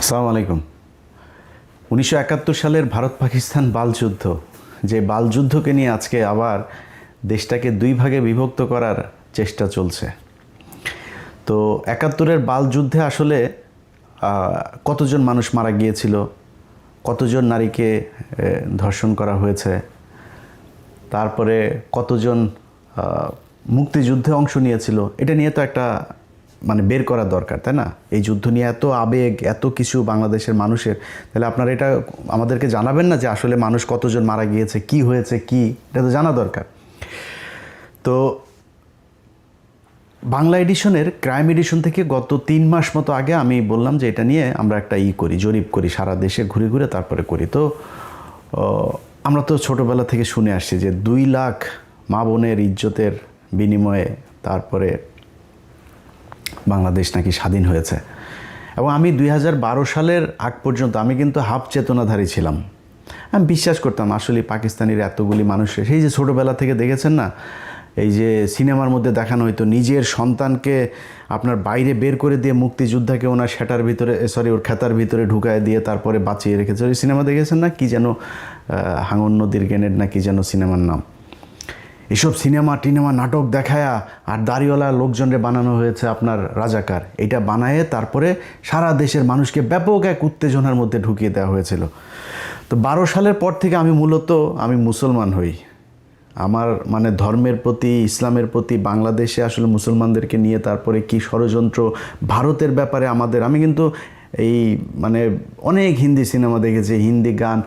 আসসালামু আলাইকুম। 1971 সালের ভারত পাকিস্তান বালযুদ্ধ, যে বালযুদ্ধকে নিয়ে আজকে আবার দেশটাকে দুই ভাগে বিভক্ত করার চেষ্টা চলছে। তো 71-এর বালযুদ্ধে আসলে কতজন মানুষ মারা গিয়েছিল, কতজন নারীকে ধর্ষণ করা হয়েছে, তারপরে কতজন মুক্তিযুদ্ধে অংশ নিয়েছিল, এটা নিয়ে তো একটা বের করা দরকার, তাই না? এই যুদ্ধ নিয়ে এত আবেগ, এত কিছু বাংলাদেশের মানুষের, তাহলে আপনারা এটা আমাদেরকে জানাবেন না যে আসলে মানুষ কতজন মারা গিয়েছে, কি হয়েছে, কি, এটা তো জানা দরকার। তো বাংলা এডিশনের ক্রাইম এডিশন থেকে গত 3 মাস মতো আগে আমি বললাম যে এটা নিয়ে আমরা একটা করি, জরিপ করি, সারা দেশে ঘুরে ঘুরে তারপরে করি। তো আমরা তো ছোটোবেলা থেকে শুনে আসছি যে 2 লাখ মা বোনের ইজ্জতের বিনিময়ে তারপরে বাংলাদেশ নাকি স্বাধীন হয়েছে। এবং আমি 2012 সালের আগ পর্যন্ত আমি কিন্তু হাফ চেতনাধারী ছিলাম। আমি বিশ্বাস করতাম আসলে পাকিস্তানির এতগুলি মানুষের, সেই যে ছোটোবেলা থেকে দেখেছেন না, এই যে সিনেমার মধ্যে দেখানো হয়তো নিজের সন্তানকে আপনার বাইরে বের করে দিয়ে মুক্তিযোদ্ধাকে ওনার সেটার ভিতরে ওর খেতার ভিতরে ঢুকায় দিয়ে তারপরে বাঁচিয়ে রেখেছে। ওই সিনেমা দেখেছেন না, কি যেন হাঙর নদীর গ্রেনেড না কি যেন সিনেমার নাম। এসব সিনেমা নাটক দেখায়া আর দাড়িওয়ালা লোকজনরে বানানো হয়েছে আপনার রাজাকার। এটা বানায়ে তারপরে সারা দেশের মানুষকে ব্যাপক এক উত্তেজনার মধ্যে ঢুকিয়ে দেওয়া হয়েছিল। তো 12 সালের পর থেকে আমি মূলত মুসলমান হই। আমার ধর্মের প্রতি, ইসলামের প্রতি, বাংলাদেশে আসলে মুসলমানদেরকে নিয়ে তারপরে কি ষড়যন্ত্র, ভারতের ব্যাপারে আমি কিন্তু এই অনেক হিন্দি সিনেমা দেখেছি, হিন্দি গান,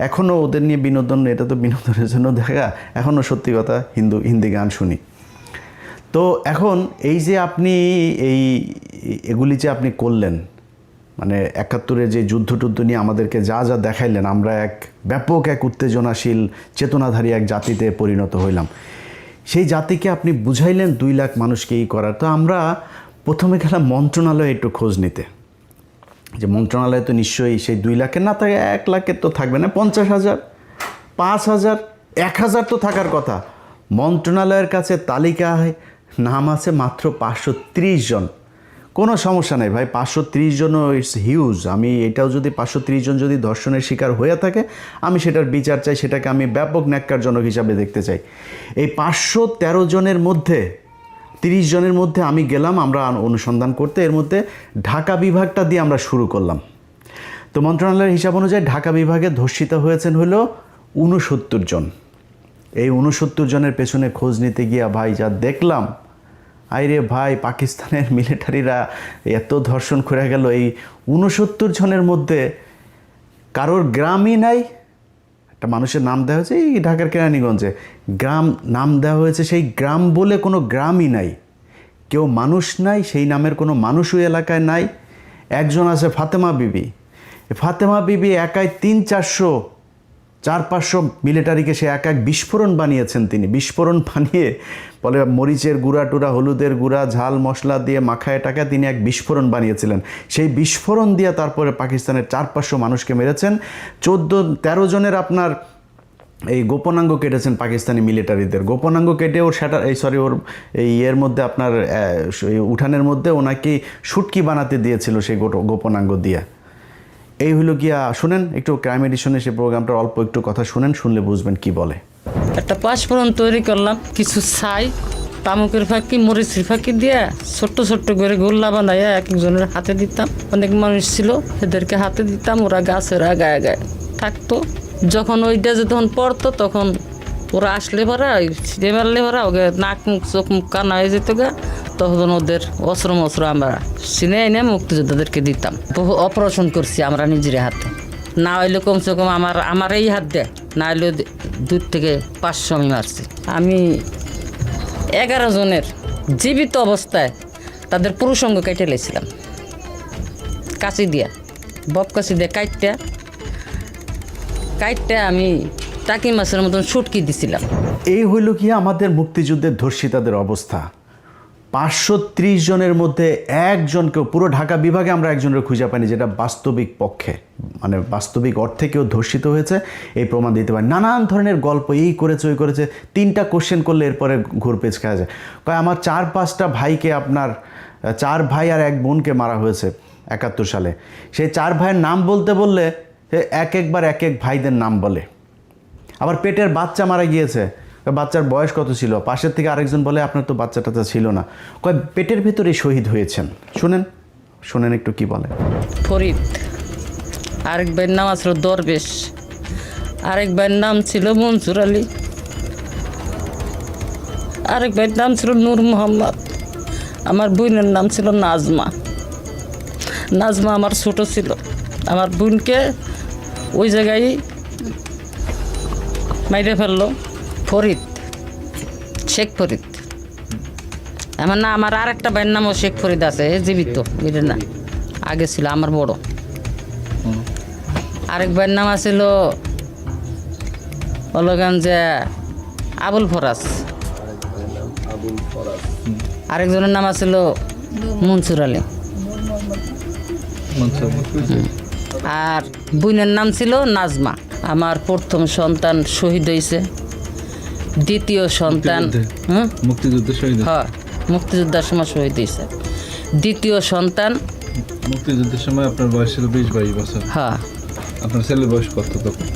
এখনও ওদের নিয়ে বিনোদন, এটা তো বিনোদনের জন্য দেখা, এখনও সত্যি কথা হিন্দি গান শুনি। তো এখন এই যে আপনি এগুলি যে আপনি করলেন, 71-এর যে যুদ্ধ নিয়ে আমাদেরকে যা যা দেখাইলেন, আমরা এক ব্যাপক এক উত্তেজনাশীল চেতনাধারী এক জাতিতে পরিণত হইলাম। সেই জাতিকে আপনি বুঝাইলেন 2 লাখ মানুষকে করার। তো আমরা প্রথমে গেলাম মন্ত্রণালয়ে একটু খোঁজ নিতে, যে মন্ত্রণালয় তো নিশ্চয়ই সেই 2 লাখের না থাকে, 1 লাখের তো থাকবে না, 50,000, 5,000, 1,000 তো থাকার কথা। মন্ত্রণালয়ের কাছে তালিকায় নাম আছে মাত্র 530 জন। কোনো সমস্যা নেই ভাই, 530 জনও ইটস হিউজ। আমি এটাও যদি 530 জন যদি ধর্ষণের শিকার হয়ে থাকে, আমি সেটার বিচার চাই, সেটাকে আমি ব্যাপক ন্যাক্কারজনক হিসাবে দেখতে চাই। এই 513 জনের মধ্যে 30 জনের মধ্যে আমি গেলাম আমরা অনুসন্ধান করতে। এর মধ্যে ঢাকা বিভাগটা দিয়ে আমরা শুরু করলাম। তো মন্ত্রণালয়ের হিসাব অনুযায়ী ঢাকা বিভাগে ধর্ষিত হয়েছেন হলো 69 জন। এই 69 জনের পেছনে খোঁজ নিতে গিয়া ভাই যা দেখলাম, আইরে ভাই, পাকিস্তানের মিলিটারিরা এত ধর্ষণ করে গেল। এই 69 জনের মধ্যে কারোর গ্রামই নাই। একটা মানুষের নাম দেওয়া হয়েছে এই ঢাকার কেরানীগঞ্জে, গ্রাম নাম দেওয়া হয়েছে, সেই গ্রাম বলে কোনো গ্রামই নাই, কেউ মানুষ নাই, সেই নামের কোনো মানুষই এলাকায় নাই। একজন আছে ফাতেমা বিবি। ফাতেমা বিবি একাই 300-400 মিলিটারিকে সে এক বিস্ফোরণ বানিয়েছেন। তিনি বিস্ফোরণ বানিয়ে বলে মরিচের গুঁড়া টুরা, হলুদের গুঁড়া, ঝাল মশলা দিয়ে মাখায় টাকায় তিনি এক বিস্ফোরণ বানিয়েছিলেন। সেই বিস্ফোরণ দিয়ে তারপরে পাকিস্তানের 400-500 মানুষকে মেরেছেন। 14-13 জনের আপনার এই গোপনাঙ্গ কেটেছেন পাকিস্তানি মিলিটারিদের। গোপনাঙ্গ কেটে ওর ওর এর মধ্যে আপনার উঠানের মধ্যে ওনাকে শুটকি বানাতে দিয়েছিল সেই গোপনাঙ্গ দিয়ে। এই হলো গিয়া, শুনেন একটু ক্রাইম এডিশনে সে প্রোগ্রামটার অল্প একটু কথা শুনেন, শুনলে বুঝবেন কি বলে। একটা পাঁচফোড়ন তৈরি করলাম, কিছু ছাই, তামুকের ফাঁকি, মরিচের ফাঁকি দিয়ে ছোট্ট ছোট্ট করে গোল্লা বানাইয়া এক একজনের হাতে দিতাম। অনেক মানুষ ছিল, এদেরকে হাতে দিতাম, ওরা গাছের আগায় আগায় থাকতো। যখন ওইটা যখন পড়তো তখন ওরা আসলে পরা ছিঁড়ে মারলে পরা ওকে নাক মুখ চোখ মুখ কানা হয়ে যেত গা, তখন ওদের অস্ত্র আমরা চিনে এনে মুক্তিযোদ্ধাদেরকে দিতাম। বহু অপারেশন করছি আমরা নিজের হাতে, না হইলে কমসে কম আমার এই হাত দেয়, না হইলে 2-500 আমি মারছি। আমি 11 জনের জীবিত অবস্থায় তাদের পুরুষঙ্গ কেটে লেছিলাম কাঁচি দিয়া, বব কাঁচি দিয়ে কাইটটা আমি টাকি মাছের মতন শুটকি দিছিলাম। এই হইল কি আমাদের মুক্তিযুদ্ধের ধর্ষিতাদের অবস্থা। 530 জনের মধ্যে একজনকেও, পুরো ঢাকা বিভাগে আমরা একজনের খুঁজে পাইনি যেটা বাস্তবিক পক্ষে বাস্তবিক অর্থে কেউ ধর্ষিত হয়েছে এই প্রমাণ দিতে পারে। নানান ধরনের গল্প, এই করেছে ওই করেছে, 3টা কোশ্চেন করলে এরপরে ঘুরপেচ খাওয়া যায়। কয় আমার 4-5টা ভাইকে, আপনার 4 ভাই আর 1 বোনকে মারা হয়েছে। 71 সালে। সেই 4 ভাইয়ের নাম বলতে বললে সে একবার এক এক ভাইদের নাম বলে। আবার পেটের বাচ্চা মারা গিয়েছে, বাচ্চার বয়স কত ছিল, পাশের থেকে আরেকজন বলে আপনার তো বাচ্চা টাচ্চা ছিল না, কয় পেটের ভেতরে শহীদ হয়েছেন। শোনেন একটু কি বলে। ফরিদ, আরেক ভাইয়ের নাম ছিল দরবেশ, আরেক ভাইয়ের নাম ছিল মনসুর আলী, আরেক ভাইয়ের নাম ছিল নূর মোহাম্মদ, আমার বোনের নাম ছিল নাজমা। নাজমা আমার ছোট ছিল, আমার বোনকে ওই জায়গায় মাইরে ফেললো ফরিদ, শেখ ফরিদ। আমার আর একটা ভাইয়ের নামও শেখ ফরিদ আছে, জীবিত, বুঝলে না, আগে ছিল আমার বড়। আরেক ভাইয়ের নাম আছিল যে আবুল ফরাজ, আরেকজনের নাম আছিল মনসুর আলী, আর বোনের নাম ছিল নাজমা। আমার প্রথম সন্তান শহীদ হয়েছে, দ্বিতীয় সন্তান মুক্তিযুদ্ধের সময় শহীদ হয়েছে, দ্বিতীয় সন্তান মুক্তিযুদ্ধের সময় আপনার বয়স ছিল 20-22 বছর। হ্যাঁ, আপনার ছেলের বয়স কত তখন?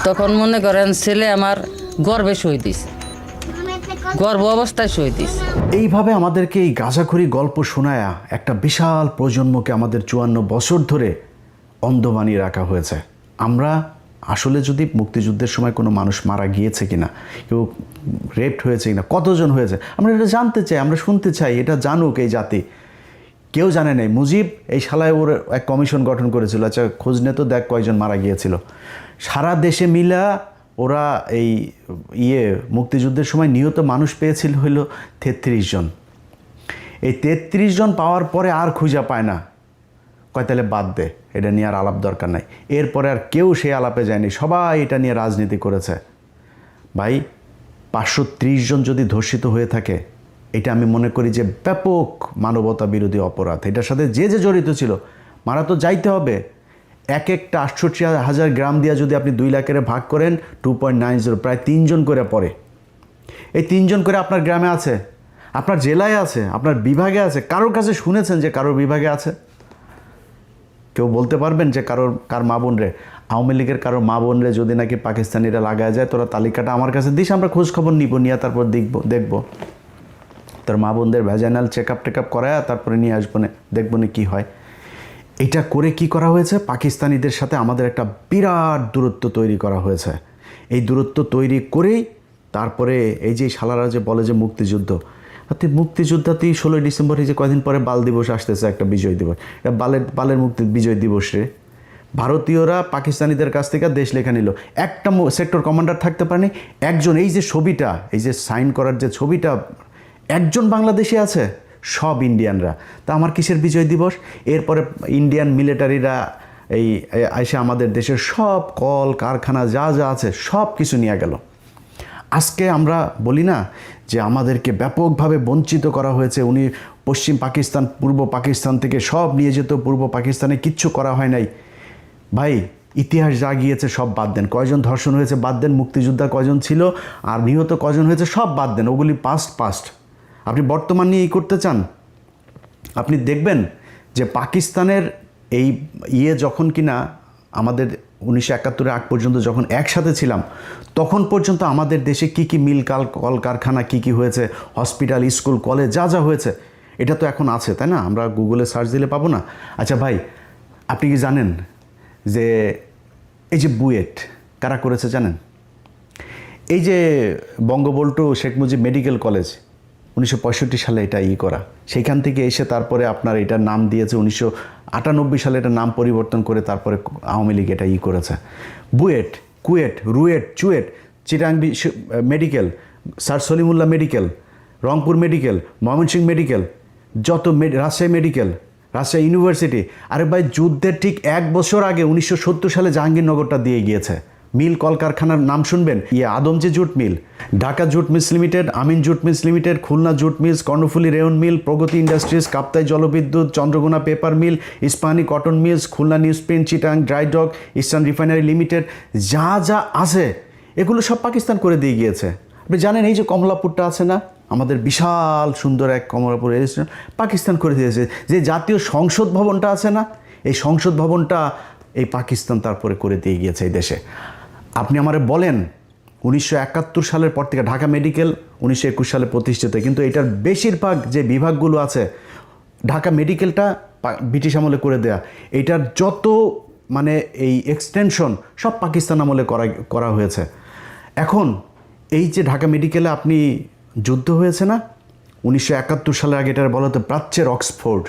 তখন মনে করেন ছেলে আমার গর্ভে শহীদ হয়েছে, গর্ভ অবস্থায় শহীদ হয়েছে। এইভাবে আমাদেরকে এই গাঁজাখুরি গল্প শোনায়া একটা বিশাল প্রজন্মকে আমাদের 54 বছর ধরে অন্ধ বানিয়ে রাখা হয়েছে। আমরা আসলে যদি মুক্তিযুদ্ধের সময় কোনো মানুষ মারা গিয়েছে কিনা, কেউ রেপড হয়েছে কিনা, কতজন হয়েছে, আমরা এটা জানতে চাই, আমরা শুনতে চাই, এটা জানুক এই জাতি। কেউ জানে নাই। মুজিব এই শালায় ওর এক কমিশন গঠন করেছিল, আচ্ছা খোঁজ নে তো দেখ কয়জন মারা গিয়েছিল। সারা দেশে মিলা ওরা এই মুক্তিযুদ্ধের সময় নিহত মানুষ পেয়েছিল হইল 33 জন। এই 33 জন পাওয়ার পরে আর খুঁজা পায় না, কয় তাহলে বাদ দে, এটা নিয়ে আর আলাপ দরকার নাই। এরপরে আর কেউ সেই আলাপে যায়নি, সবাই এটা নিয়ে রাজনীতি করেছে। ভাই 530 জন যদি ধর্ষিত হয়ে থাকে, এটা আমি মনে করি যে ব্যাপক মানবতা বিরোধী অপরাধ। এটার সাথে যে যে জড়িত ছিল মারা তো যাইতে হবে। এক একটা 68,000 গ্রাম দিয়া যদি আপনি 2 লাখের ভাগ করেন 2.90, প্রায় 3 জন করে পড়ে। এই 3 জন করে আপনার গ্রামে আছে, আপনার জেলায় আছে, আপনার বিভাগে আছে। কারোর কাছে শুনেছেন যে কারোর বিভাগে আছে? কেউ বলতে পারবেন যে কার মা বোন রে, আওয়ামী লীগের কারোর মা বোন রে যদি নাকি পাকিস্তানিরা লাগায় যায়, তোরা তালিকাটা আমার কাছে দিস, আমরা খোঁজ খবর নিব, নিয়ে তারপর দেখব তোর মা বোনদের ভ্যাজাইনাল চেক আপ করায় তারপরে নিয়ে আসবো না, দেখবো না কী হয়। এটা করে কি করা হয়েছে, পাকিস্তানিদের সাথে আমাদের একটা বিরাট দূরত্ব তৈরি করা হয়েছে। এই দূরত্ব তৈরি করেই তারপরে এই যে শালারা যে বলে যে মুক্তিযুদ্ধ, মুক্তিযোদ্ধাতেই 16 ডিসেম্বর, এই যে কয়দিন পরে বাল দিবস আসতেছে, একটা বিজয় দিবস, এটা বালের মুক্তি বিজয় দিবস রে। ভারতীয়রা পাকিস্তানিদের কাছ থেকে দেশ লেখা নিল, একটা সেক্টর কমান্ডার থাকতে পারেনি, একজন। এই যে ছবিটা, এই যে সাইন করার যে ছবিটা, একজন বাংলাদেশি আছে, সব ইন্ডিয়ানরা। তা আমার কিসের বিজয় দিবস? এরপরে ইন্ডিয়ান মিলিটারিরা এই এসে আমাদের দেশের সব কল কারখানা যা যা আছে সব কিছু নিয়ে গেল। আজকে আমরা বলি না যে আমাদেরকে ব্যাপকভাবে বঞ্চিত করা হয়েছে, উনি পশ্চিম পাকিস্তান পূর্ব পাকিস্তান থেকে সব নিয়ে যেত, পূর্ব পাকিস্তানে কিচ্ছু করা হয় নাই। ভাই ইতিহাস যা গিয়েছে সব বাদ দেন, কয়জন ধর্ষণ হয়েছে বাদ দেন, মুক্তিযোদ্ধা কয়জন ছিল আর নিহত কয়জন হয়েছে সব বাদ দেন, ওগুলি পাস্ট। আপনি বর্তমান নিয়ে করতে চান, আপনি দেখবেন যে পাকিস্তানের এই যখন কিনা আমাদের 1971 আগ পর্যন্ত যখন একসাথে ছিলাম, তখন পর্যন্ত আমাদের দেশে কি মিল কল কারখানা কি হয়েছে, হসপিটাল, স্কুল, কলেজ যা যা হয়েছে, এটা তো এখন আছে, তাই না? আমরা গুগলে সার্চ দিলে পাবো না? আচ্ছা ভাই, আপনি কি জানেন যে এই যে বুয়েট কারা করেছে জানেন? এই যে বঙ্গবন্ধু শেখ মুজিব মেডিকেল কলেজ 1965 সালে এটা করা, সেইখান থেকে এসে তারপরে আপনার এটার নাম দিয়েছে 1998 সালে এটা নাম পরিবর্তন করে তারপরে আওয়ামী লীগ এটা করেছে। BUET, KUET, RUET, CUET, Chittagong medical, sir Salimullah medical, Rangpur medical, Mymensingh medical, যত রাজশাহী মেডিকেল, রাজশাহী ইউনিভার্সিটি। আরে ভাই, যুদ্ধের ঠিক 1 বছর আগে 1970 সালে জাহাঙ্গীরনগরটা দিয়ে গিয়েছে। মিল কলকারখানার নাম শুনবেন, Adamjee jute mill, Dhaka jute mills limited, Amin jute mills limited, Khulna jute mills, Karnaphuli rayon mill, Pragati industries, Kaptai জলবিদ্যুৎ, Chandraghona paper mill, Ispahani cotton mills, Khulna newsprint, Chittagong dry dock, eastern refinery limited, যা যা আছে এগুলো সব পাকিস্তান করে দিয়ে গিয়েছে। আপনি জানেন এই যে কমলাপুরটা আছে না, আমাদের বিশাল সুন্দর এক কমলাপুর রেল স্টেশন পাকিস্তান করে দিয়েছে। যে জাতীয় সংসদ ভবনটা আছে না, এই সংসদ ভবনটা এই পাকিস্তান তারপরে করে দিয়ে গিয়েছে এই দেশে। আপনি আমারে বলেন 1971 সালের পর থেকে ঢাকা মেডিকেল 1921 সালে প্রতিষ্ঠিত, কিন্তু এটার বেশিরভাগ যে বিভাগগুলো আছে, ঢাকা মেডিকেলটা ব্রিটিশ আমলে করে দেয়া, এটার যত মানে এই এক্সটেনশন সব পাকিস্তান আমলে করা হয়েছে। এখন এই যে ঢাকা মেডিকেলে আপনি যুদ্ধ হয়েছে না 1971 সালের আগে, এটার বলা হতো প্রাচ্যের অক্সফোর্ড।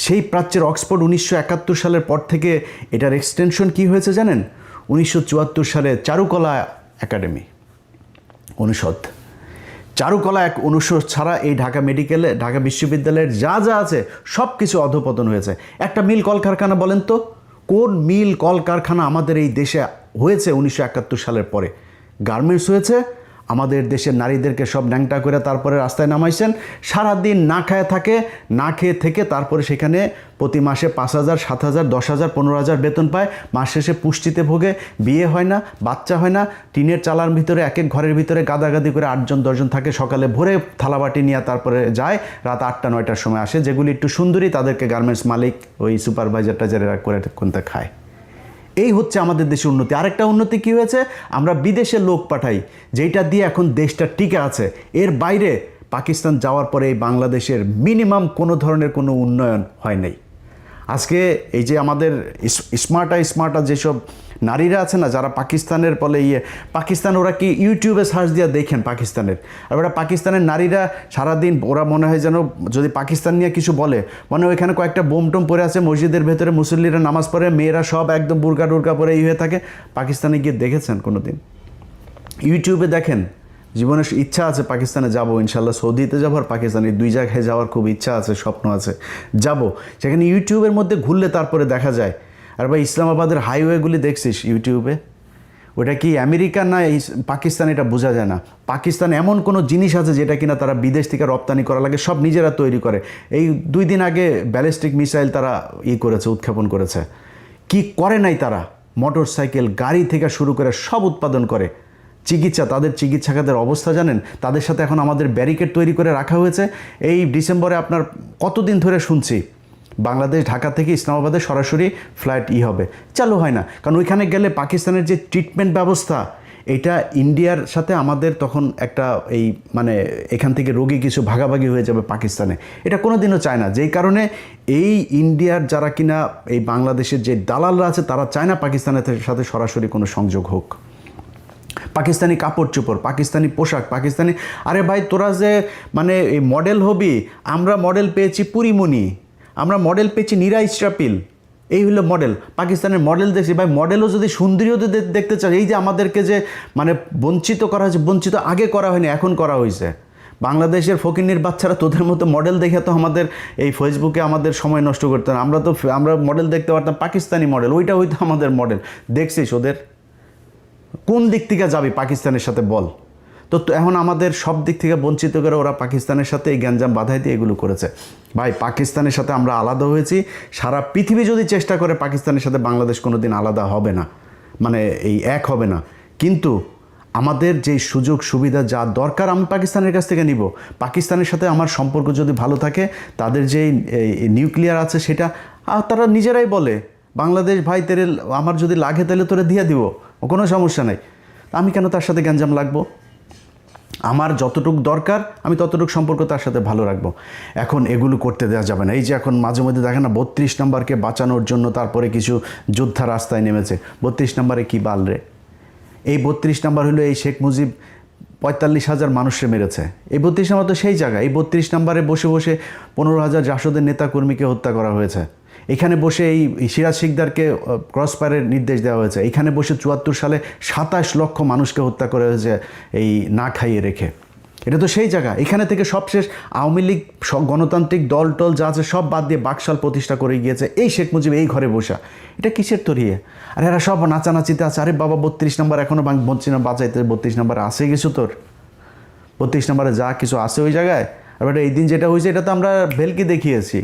সেই প্রাচ্যের অক্সফোর্ড 1971 সালের পর থেকে এটার এক্সটেনশন কি হয়েছে জানেন? 1974 সালে চারুকলা একাডেমি অনুষদ। চারুকলা এক অনুষদ ছাড়া এই ঢাকা মেডিকেলে, ঢাকা বিশ্ববিদ্যালয়ের যা যা আছে সব কিছু অধঃপতন হয়েছে। একটা মিল কলকারখানা বলেন তো, কোন মিল কলকারখানা আমাদের এই দেশে হয়েছে 1971 সালের পরে? গার্মেন্টস হয়েছে। আমাদের দেশের নারীদেরকে সব ন্যাংটা করে তারপরে রাস্তায় নামাইছেন, সারাদিন না খায় থাকে, না খেয়ে থেকে তারপরে সেখানে প্রতি মাসে 5,000, 7,000, 10,000, 15,000 বেতন পায়। মাস শেষে পুষ্টিতে ভোগে, বিয়ে হয় না, বাচ্চা হয় না, টিনের চালার ভিতরে এক এক ঘরের ভিতরে গাদাগাদি করে 8জন 10জন থাকে। সকালে ভোরে থালাবাটি নিয়ে তারপরে যায়, রাত 8টা 9টার সময় আসে। যেগুলি একটু সুন্দরী তাদেরকে গার্মেন্টস মালিক ওই সুপারভাইজার টাইজারেরা করে কোনটা খায়। এই হচ্ছে আমাদের দেশের উন্নতি। আরেকটা উন্নতি কি হয়েছে, আমরা বিদেশে লোক পাঠাই, যেটা দিয়ে এখন দেশটা টিকে আছে। এর বাইরে পাকিস্তান যাওয়ার পরে এই বাংলাদেশের মিনিমাম কোনো ধরনের কোনো উন্নয়ন হয় নাই। আজকে এই যে আমাদের স্মার্টা যেসব নারীরা আছে না, যারা পাকিস্তানের বলে পাকিস্তান, ওরা কি ইউটিউবে সার্চ দিয়ে দেখেন পাকিস্তানের, আর ওরা পাকিস্তানের নারীরা সারাদিন ওরা মনে হয় যেন যদি পাকিস্তান নিয়ে কিছু বলে মানে ওইখানে কয়েকটা বোম টোম পরে আছে, মসজিদের ভেতরে মুসল্লিরা নামাজ পড়ে, মেয়েরা সব একদম বুরকা টুরকা পরে হয়ে থাকে। পাকিস্তানে গিয়ে দেখেছেন কোনো দিন? ইউটিউবে দেখেন। জীবনের ইচ্ছা আছে পাকিস্তানে যাব, ইনশাল্লাহ সৌদিতে যাবো আর পাকিস্তানে, 2 জায়গায় যাওয়ার খুব ইচ্ছা আছে, স্বপ্ন আছে, যাব। সেখানে ইউটিউবের মধ্যে ঘুরলে তারপরে দেখা যায়। আর ভাই ইসলামাবাদের হাইওয়েগুলি দেখছিস ইউটিউবে, ওটা কি আমেরিকা না পাকিস্তান এটা বোঝা যায় না। পাকিস্তান এমন কোনো জিনিস আছে যেটা কিনা তারা বিদেশ থেকে রপ্তানি করা লাগে, সব নিজেরা তৈরি করে। এই 2 দিন আগে ব্যালিস্টিক মিসাইল তারা করেছে, উৎক্ষেপণ করেছে। কি করে নাই তারা? মোটর সাইকেল, গাড়ি থেকে শুরু করে সব উৎপাদন করে। চিকিৎসা, তাদের চিকিৎসা খাতের অবস্থা জানেন? তাদের সাথে এখন আমাদের ব্যারিকেড তৈরি করে রাখা হয়েছে। এই ডিসেম্বরে আপনার কতদিন ধরে শুনছি বাংলাদেশ ঢাকা থেকে ইসলামাবাদে সরাসরি ফ্লাইট হবে, চালু হয় না। কারণ ওইখানে গেলে পাকিস্তানের যে ট্রিটমেন্ট ব্যবস্থা, এটা ইন্ডিয়ার সাথে আমাদের তখন একটা এই মানে এখান থেকে রোগী কিছু ভাগাভাগি হয়ে যাবে পাকিস্তানে, এটা কোনো দিনও চায় না। যেই কারণে এই ইন্ডিয়ার যারা কিনা এই বাংলাদেশের যে দালালরা আছে, তারা চায় না পাকিস্তানের সাথে সরাসরি কোনো সংযোগ হোক। পাকিস্তানি কাপড় চোপড়, পাকিস্তানি পোশাক, পাকিস্তানি, আরে ভাই তোরা যে মানে এই মডেল হবি, আমরা মডেল পেয়েছি পুরিমণি, আমরা মডেল পেয়েছি নীরা ইসরাফিল, এই হলো মডেল। পাকিস্তানের মডেল দেখছি ভাই, মডেলও যদি সুন্দরীও দেখতে চাই, এই যে আমাদেরকে যে মানে বঞ্চিত করা হয়েছে, বঞ্চিত আগে করা হয়নি, এখন করা হয়েছে। বাংলাদেশের ফকিন্নির বাচ্চারা তোদের মতো মডেল দেখে তো আমাদের এই ফেসবুকে আমাদের সময় নষ্ট করতে না। আমরা মডেল দেখতে পারতাম পাকিস্তানি মডেল, ওইটা হয়তো আমাদের মডেল। দেখছিস ওদের কোন দিক থেকে যাবি পাকিস্তানের সাথে বল তো? এখন আমাদের সব দিক থেকে বঞ্চিত করে ওরা পাকিস্তানের সাথে এই গ্যাঞ্জাম বাধাই দিয়ে এগুলো করেছে। ভাই পাকিস্তানের সাথে আমরা আলাদা হয়েছি, সারা পৃথিবী যদি চেষ্টা করে পাকিস্তানের সাথে বাংলাদেশ কোনো দিন আলাদা হবে না, মানে এই এক হবে না। কিন্তু আমাদের যেই সুযোগ সুবিধা যা দরকার আমি পাকিস্তানের কাছ থেকে নিব। পাকিস্তানের সাথে আমার সম্পর্ক যদি ভালো থাকে, তাদের যেই নিউক্লিয়ার আছে সেটা তারা নিজেরাই বলে, বাংলাদেশ ভাই তেরে আমার যদি লাগে তাহলে তোরা দিয়ে দিব, কোনো সমস্যা নাই। আমি কেন তার সাথে গ্যাঞ্জাম লাগবো? আমার যতটুকু দরকার আমি ততটুকু সম্পর্ক তার সাথে ভালো রাখবো। এখন এগুলো করতে দেওয়া যাবে না। এই যে এখন মাঝে মধ্যে দেখেন না 32 নম্বরকে বাঁচানোর জন্য তারপরে কিছু যোদ্ধা রাস্তায় নেমেছে। 32 নম্বরে কী বাল রে? এই 32 নম্বর হলো এই শেখ মুজিব 45,000 মানুষকে মেরেছে। এই 32 নম্বর তো সেই জায়গা। এই 32 নম্বরে বসে বসে 15,000 জাসদের নেতাকর্মীকে হত্যা করা হয়েছে। এখানে বসে এই সিরাজ শিকদারকে ক্রস ফায়ারের নির্দেশ দেওয়া হয়েছে। এখানে বসে 74 সালে 27 লক্ষ মানুষকে হত্যা করা হয়েছে এই না খাইয়ে রেখে। এটা তো সেই জায়গা। এখানে থেকে সবশেষ আওয়ামী লীগ গণতান্ত্রিক দল টল যা আছে সব বাদ দিয়ে বাকশাল প্রতিষ্ঠা করে গিয়েছে এই শেখ মুজিব এই ঘরে বসা। এটা কিসের তরিয়ে? আর এরা সব নাচানাচিতে আছে। আরে বাবা 32 নম্বর এখনও বলছি না বাঁচাইতে, 32 নম্বরে আসে কিছু তোর? 32 নম্বরে যা কিছু আছে ওই জায়গায়। আর এই দিন যেটা হয়েছে এটা তো আমরা ভেলকি দেখিয়েছি।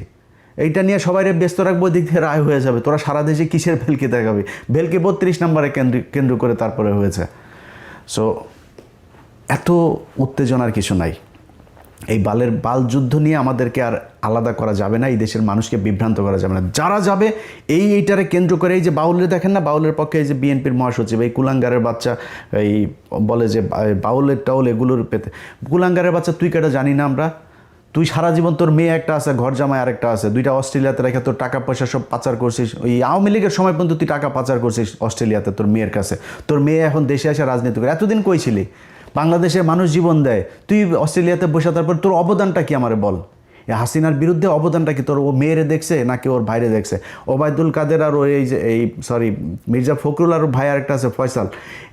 এইটা নিয়ে সবাই ব্যস্ত রাখবো, দিক থেকে রায় হয়ে যাবে। তোরা সারা দেশে কিসের ভেলকি দেখাবি? ভেলকি 32 নম্বরে কেন্দ্র করে তারপরে হয়েছে। সো এত উত্তেজনার কিছু নাই। এই বাল যুদ্ধ নিয়ে আমাদেরকে আর আলাদা করা যাবে না, এই দেশের মানুষকে বিভ্রান্ত করা যাবে না। যারা যাবে এইটারে কেন্দ্র করে, এই যে বাউলের দেখেন না, বাউলের পক্ষে এই যে বিএনপির মহাসচিব এই কুলাঙ্গারের বাচ্চা এই বলে যে বাউলের টাউল এগুলোর পেতে, কুলাঙ্গারের বাচ্চা তুই কেটা জানি না আমরা, তুই সারা জীবন তোর মেয়ে একটা আছে, ঘর জামাই আরেকটা আছে, দুইটা অস্ট্রেলিয়াতে রেখে তোর টাকা পয়সা সব পাচার করছিস, ওই আওয়ামী লীগের সময় পর্যন্ত তুই টাকা পাচার করছিস অস্ট্রেলিয়াতে তোর মেয়ের কাছে, তোর মেয়ে এখন দেশে এসে রাজনীতি করে। এতদিন কই ছিলি? বাংলাদেশের মানুষ জীবন দেয়, তুই অস্ট্রেলিয়াতে বসে, তারপর তোর অবদানটা কি আমারে বল? হাসিনার বিরুদ্ধে অবদানটা কি তোর? ও মেয়েরে দেখছে নাকি ওর ভাইরে দেখছে? ওবায়দুল কাদের আর ওই যে মির্জা ফখরুল আর ভাই আরেকটা আছে ফয়সাল,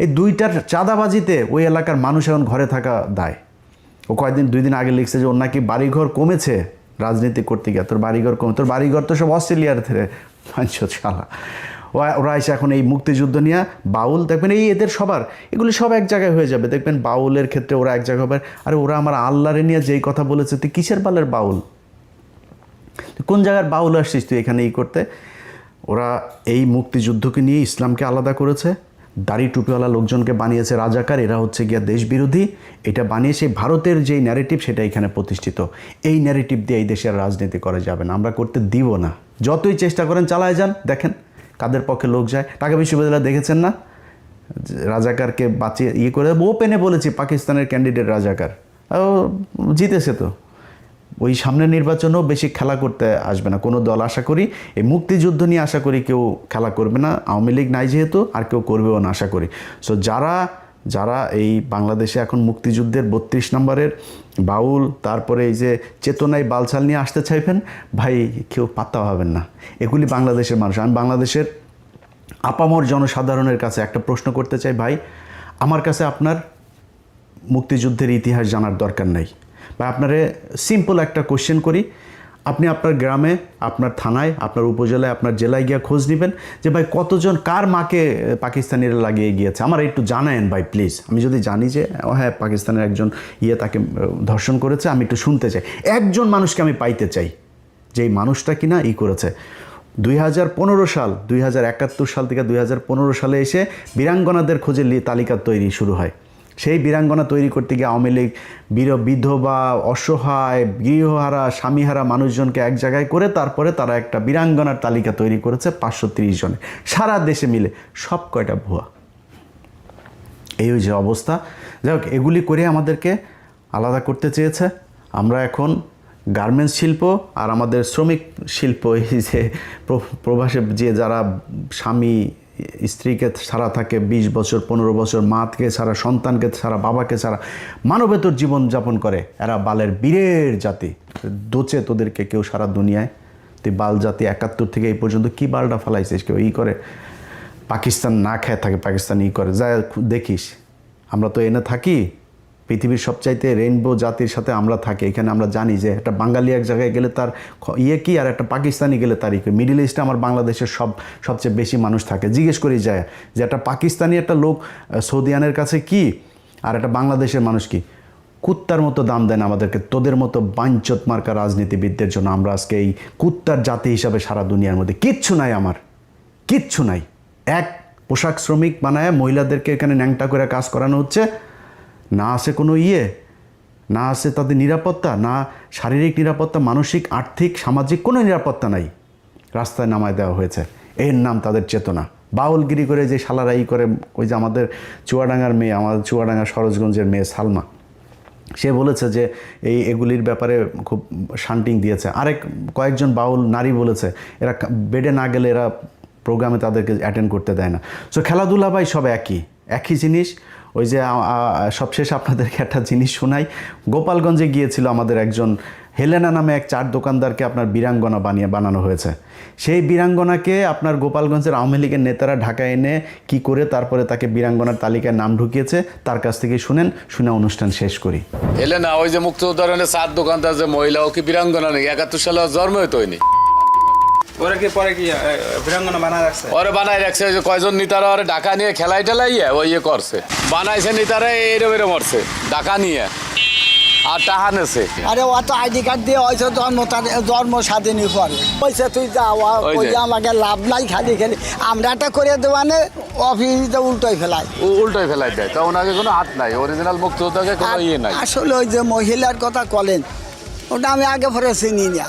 এই দুইটার চাঁদাবাজিতে ওই এলাকার মানুষ এখন ঘরে থাকা দায়। ও কয়েকদিন 2 দিন আগে লিখছে যে ওর নাকি বাড়িঘর কমেছে রাজনীতি করতে গিয়ে। তোর বাড়িঘর কমে? তোর বাড়িঘর তো সব অস্ট্রেলিয়ার থেকে শালা। ওরা এসে এখন এই মুক্তিযুদ্ধ নিয়ে বাউল দেখবেন, এই এদের সবার এগুলি সব এক জায়গায় হয়ে যাবে দেখবেন। বাউলের ক্ষেত্রে ওরা এক জায়গায় হবে। আরে ওরা আমার আল্লাহরে নিয়ে যেই কথা বলেছে, তুই কিসের বালের বাউল? তুই কোন জায়গার বাউল আসছিস তুই এখানে করতে? ওরা এই মুক্তিযুদ্ধকে নিয়ে ইসলামকে আলাদা করেছে, দাড়ি টুপিওয়ালা লোকজনকে বানিয়েছে রাজাকার, এরা হচ্ছে গিয়া দেশ বিরোধী। এটা বানিয়ে সেই ভারতের যেই ন্যারেটিভ সেটা এখানে প্রতিষ্ঠিত। এই ন্যারেটিভ দিয়ে এই দেশের রাজনীতি করা যাবে না, আমরা করতে দিব না। যতই চেষ্টা করেন চালায় যান, দেখেন কাদের পক্ষে লোক যায়। ঢাকা বিশ্ববিদ্যালয় দেখেছেন না, রাজাকারকে বাঁচিয়ে করে ওপেনে বলেছি পাকিস্তানের ক্যান্ডিডেট রাজাকার, ও জিতেছে। তো ওই সামনের নির্বাচনেও বেশি খেলা করতে আসবে না কোনো দল, আশা করি। এই মুক্তিযুদ্ধ নিয়ে আশা করি কেউ খেলা করবে না, আওয়ামী লীগ নাই যেহেতু, আর কেউ করবেও না আশা করি। সো যারা এই বাংলাদেশে এখন মুক্তিযুদ্ধের 32 নম্বরের বাউল, তারপরে এই যে চেতনায় বালছাল নিয়ে আসতে চাইবেন, ভাই কেউ পাত্তা হবেন না। এগুলি বাংলাদেশের মানুষ। আমি বাংলাদেশের আপামর জনসাধারণের কাছে একটা প্রশ্ন করতে চাই, ভাই আমার কাছে আপনার মুক্তিযুদ্ধের ইতিহাস জানার দরকার নাই। বা আপনারে সিম্পল একটা কোশ্চেন করি, আপনি আপনার গ্রামে, আপনার থানায়, আপনার উপজেলায়, আপনার জেলায় গিয়ে খোঁজ নেবেন যে ভাই কতজন কার মাকে পাকিস্তানিরা লাগিয়ে গিয়েছে, আমার একটু জানায়েন ভাই প্লিজ। আমি যদি জানি যে হ্যাঁ পাকিস্তানের একজন তাকে ধর্ষণ করেছে, আমি একটু শুনতে চাই। একজন মানুষকে আমি পাইতে চাই যেই মানুষটা কিনা করেছে। 2015 সাল, 2071 সাল থেকে 2015 সালে এসে বীরাঙ্গনাদের খোঁজে তালিকা তৈরি শুরু হয়। সেই বীরাঙ্গনা তৈরি করতে গিয়ে আওয়ামী লীগ বিধবা, অসহায়, গৃহহারা, স্বামীহারা মানুষজনকে এক জায়গায় করে তারপরে তারা একটা বীরাঙ্গনার তালিকা তৈরি করেছে 530 জনে, সারা দেশে মিলে। সব কয়টা ভুয়া। এই যে অবস্থা। যাই হোক, এগুলি করে আমাদেরকে আলাদা করতে চেয়েছে। আমরা এখন গার্মেন্টস শিল্প আর আমাদের শ্রমিক শিল্প, এই যে প্রবাসে যে যারা স্বামী স্ত্রীকে ছাড়া থাকে 20 বছর 15 বছর, মাকে ছাড়া, সন্তানকে ছাড়া, বাবাকে ছাড়া মানবেতর জীবনযাপন করে, এরা বালের বীরের জাতি। দোচে তোদেরকে কেউ সারা দুনিয়ায়। তুই বাল জাতি 71 থেকে এই পর্যন্ত কি বালটা ফালাইছিস? কেউ করে পাকিস্তান না খেয়ে থাকে, পাকিস্তান করে যা দেখিস। আমরা তো এনে থাকি পৃথিবীর সবচাইতে রেইনবো জাতির সাথে আমরা থাকি। এখানে আমরা জানি যে একটা বাঙালি এক জায়গায় গেলে তার কি, আর একটা পাকিস্তানি গেলে তার কি। মিডিল ইস্টে আমার বাংলাদেশের সবচেয়ে বেশি মানুষ থাকে। জিজ্ঞেস করি যায় যে একটা পাকিস্তানি একটা লোক সৌদিয়ানের কাছে কি, আর একটা বাংলাদেশের মানুষ কি। কুত্তার মতো দাম দেন আমাদেরকে, তোদের মতো বাঞ্চত মার্কা রাজনীতিবিদদের জন্য আমরা আজকে এই কুত্তার জাতি হিসাবে সারা দুনিয়ার মধ্যে। কিচ্ছু নাই আমার, কিচ্ছু নাই। এক পোশাক শ্রমিক বানায় মহিলাদেরকে এখানে ন্যাংটা করে কাজ করানো হচ্ছে। না আছে কোনো না আছে তাদের নিরাপত্তা, না শারীরিক নিরাপত্তা, মানসিক, আর্থিক, সামাজিক কোনো নিরাপত্তা নাই। রাস্তায় নামায় দেওয়া হয়েছে, এর নাম তাদের চেতনা। বাউলগিরি করে যে শালারা করে, ওই যে আমাদের চুয়াডাঙ্গার মেয়ে, আমাদের চুয়াডাঙ্গা সরোজগঞ্জের মেয়ে সালমা, সে বলেছে যে এগুলির ব্যাপারে খুব শান্টিং দিয়েছে। কয়েকজন বাউল নারী বলেছে এরা বেডে না গেলে এরা প্রোগ্রামে তাদেরকে অ্যাটেন্ড করতে দেয় না। সো খেলাধুলা ভাই সব একই জিনিস। ওই যে সবশেষ আপনাদেরকে একটা জিনিস শোনাই। গোপালগঞ্জে গিয়েছিল আমাদের একজন হেলেনা নামে এক চাট দোকানদারকে আপনার বীরাঙ্গনা বানানো হয়েছে। সেই বীরাঙ্গনাকে আপনার গোপালগঞ্জের আওয়ামী লীগের নেতারা ঢাকায় এনে কি করে তারপরে তাকে বীরাঙ্গনার তালিকায় নাম ঢুকিয়েছে, তার কাছ থেকে শুনে অনুষ্ঠান শেষ করি। হেলেনা ওই যে মুক্তিযোদ্ধার চাট দোকানদার যে মহিলা, ও কি বীরাঙ্গনা নেই? 71 সালে জন্ম হইতো হয়নি। পরে কি বীরাঙ্গনা বানায় রাখছে? ওরে বানাই রাখছে, যে কয়জন নেতারা ওরে ঢাকা নিয়ে খেলাই টেলাইয়া ওই করছে, বানাইছে নেতারা এরম মরছে ঢাকা নিয়ে। আর টাহা নেছে আরে ও তো আইডি কার্ড দিয়ে হয়েছে জন্ম স্বাধীনই পরে পয়সা তুই যাওয়া ওই যে। ওই যে আমাকে লাভ নাই খালি খালি আমরা একটা করে দেওয়ানে অফিসে উল্টোই ফেলাই উল্টোই ফেলাই দেয় তা ওনাকে কোনো হাত নাই অরিজিনাল মুক্তিযোদ্ধাকে কোনো ইয়ে নাই আসলে ওই যে মহিলার কথা বলেন ওটা আমি আগে পরে চিনি না